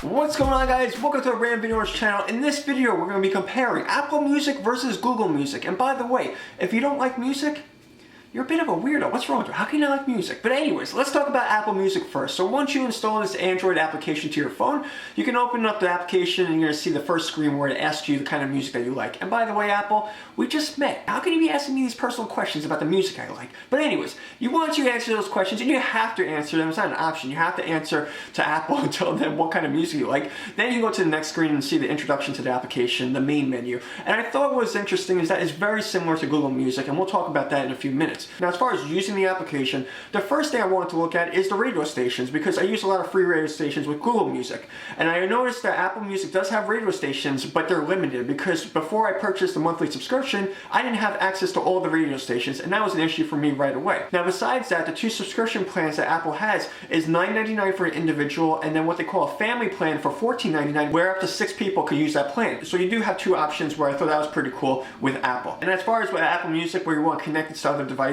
What's going on, guys? Welcome to our brand video channel. In this video, we're going to be comparing Apple Music versus Google Music. And by the way, if you don't like music, you're a bit of a weirdo. What's wrong with you? How can you not like music? But anyways, let's talk about Apple Music first. So once you install this Android application to your phone, you can open up the application and you're going to see the first screen where it asks you the kind of music that you like. And by the way, Apple, we just met. How can you be asking me these personal questions about the music I like? But anyways, once you answer those questions, and you have to answer them, it's not an option. You have to answer to Apple and tell them what kind of music you like. Then you go to the next screen and see the introduction to the application, the main menu. And I thought what was interesting is that it's very similar to Google Music, and we'll talk about that in a few minutes. Now, as far as using the application, the first thing I wanted to look at is the radio stations, because I use a lot of free radio stations with Google Music. And I noticed that Apple Music does have radio stations, but they're limited, because before I purchased the monthly subscription, I didn't have access to all the radio stations, and that was an issue for me right away. Now, besides that, the two subscription plans that Apple has is $9.99 for an individual, and then what they call a family plan for $14.99, where up to 6 people could use that plan. So you do have two options, where I thought that was pretty cool with Apple. And as far as with Apple Music, where you want to connect it to other devices,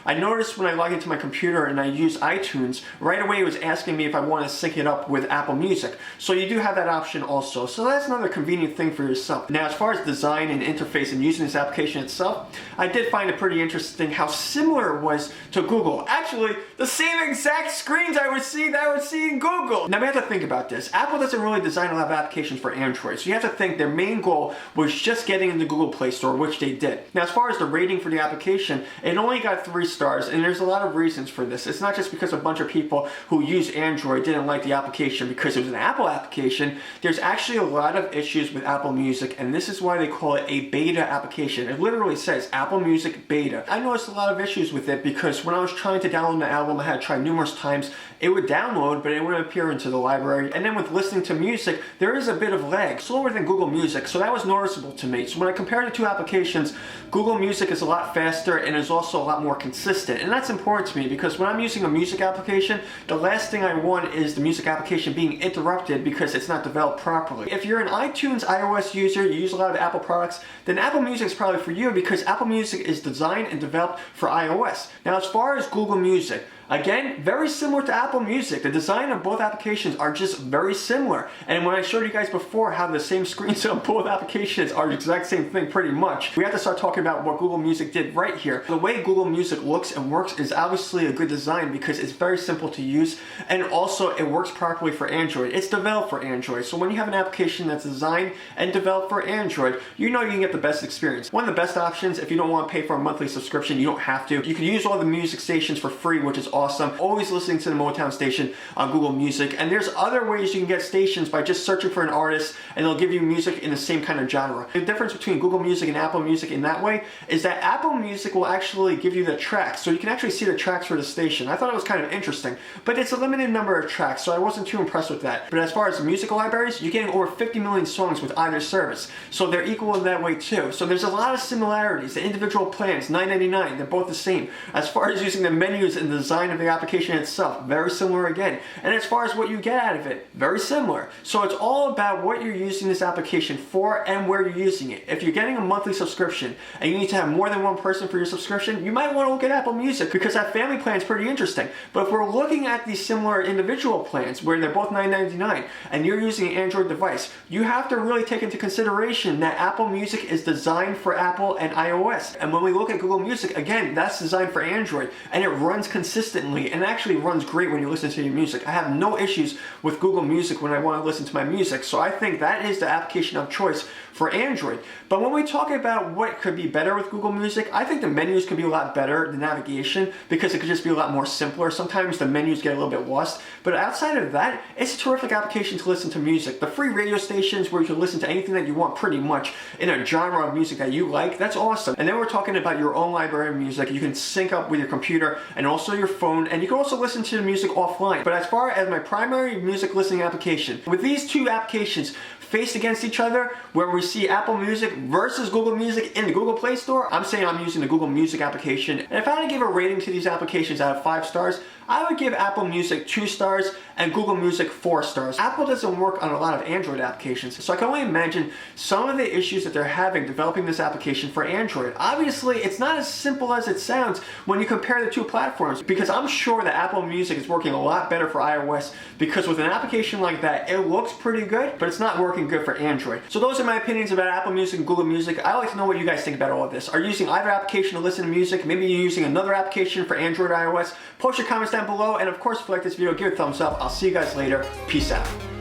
I noticed when I log into my computer and I use iTunes, right away it was asking me if I want to sync it up with Apple Music. So you do have that option also. So that's another convenient thing for yourself. Now, as far as design and interface and using this application itself, I did find it pretty interesting how similar it was to Google. Actually, the same exact screens I would see in Google. Now we have to think about this. Apple doesn't really design a lot of applications for Android, so you have to think their main goal was just getting into Google Play Store, which they did. Now, as far as the rating for the application, it only got 3 stars, and there's a lot of reasons for this. It's not just because a bunch of people who use Android didn't like the application because it was an Apple application. There's actually a lot of issues with Apple Music, and this is why they call it a beta application. It literally says Apple Music Beta. I noticed a lot of issues with it because when I was trying to download the album, I had to try numerous times. It would download, but it wouldn't appear into the library. And then with listening to music, there is a bit of lag, slower than Google Music, so that was noticeable to me. So when I compare the two applications, Google Music is a lot faster and is also a lot more consistent. And that's important to me because when I'm using a music application, the last thing I want is the music application being interrupted because it's not developed properly. If you're an iTunes iOS user, you use a lot of Apple products, then Apple Music is probably for you because Apple Music is designed and developed for iOS. Now, as far as Google Music, again, very similar to Apple Music. The design of both applications are just very similar. And when I showed you guys before how the same screens on both applications are the exact same thing pretty much, we have to start talking about what Google Music did right here. The way Google Music looks and works is obviously a good design because it's very simple to use, and also it works properly for Android. It's developed for Android. So when you have an application that's designed and developed for Android, you know you can get the best experience. One of the best options, if you don't want to pay for a monthly subscription, you don't have to. You can use all the music stations for free, which is awesome. Always listening to the Motown station on Google Music, and there's other ways you can get stations by just searching for an artist and they'll give you music in the same kind of genre. The difference between Google Music and Apple Music in that way is that Apple Music will actually give you the tracks, so you can actually see the tracks for the station. I thought it was kind of interesting, but it's a limited number of tracks, so I wasn't too impressed with that. But as far as music libraries, you're getting over 50 million songs with either service, so they're equal in that way too. So there's a lot of similarities. The individual plans, $9.99, they're both the same. As far as using the menus and the design of the application itself, very similar again. And as far as what you get out of it, very similar. So it's all about what you're using this application for and where you're using it. If you're getting a monthly subscription and you need to have more than one person for your subscription, you might want to look at Apple Music because that family plan is pretty interesting. But if we're looking at these similar individual plans where they're both $9.99 and you're using an Android device, you have to really take into consideration that Apple Music is designed for Apple and iOS. And when we look at Google Music, again, that's designed for Android and it runs consistently and actually runs great when you listen to your music. I have no issues with Google Music when I want to listen to my music, so I think that is the application of choice for Android. But when we talk about what could be better with Google Music, I think the menus could be a lot better, the navigation, because it could just be a lot more simpler. Sometimes the menus get a little bit lost, but outside of that, it's a terrific application to listen to music. The free radio stations where you can listen to anything that you want pretty much in a genre of music that you like, that's awesome. And then we're talking about your own library of music. You can sync up with your computer and also your phone, and you can also listen to the music offline. But as far as my primary music listening application, with these two applications faced against each other, where we see Apple Music versus Google Music in the Google Play Store, I'm saying I'm using the Google Music application. And if I had to give a rating to these applications out of 5 stars, I would give Apple Music 2 stars and Google Music 4 stars. Apple doesn't work on a lot of Android applications, so I can only imagine some of the issues that they're having developing this application for Android. Obviously, it's not as simple as it sounds when you compare the two platforms, because I'm sure that Apple Music is working a lot better for iOS, because with an application like that, it looks pretty good, but it's not working good for Android. So those are my opinions about Apple Music and Google Music. I'd like to know what you guys think about all of this. Are you using either application to listen to music? Maybe you're using another application for Android or iOS? Post your comments down below, and of course, if you like this video, give it a thumbs up. I'll see you guys later. Peace out.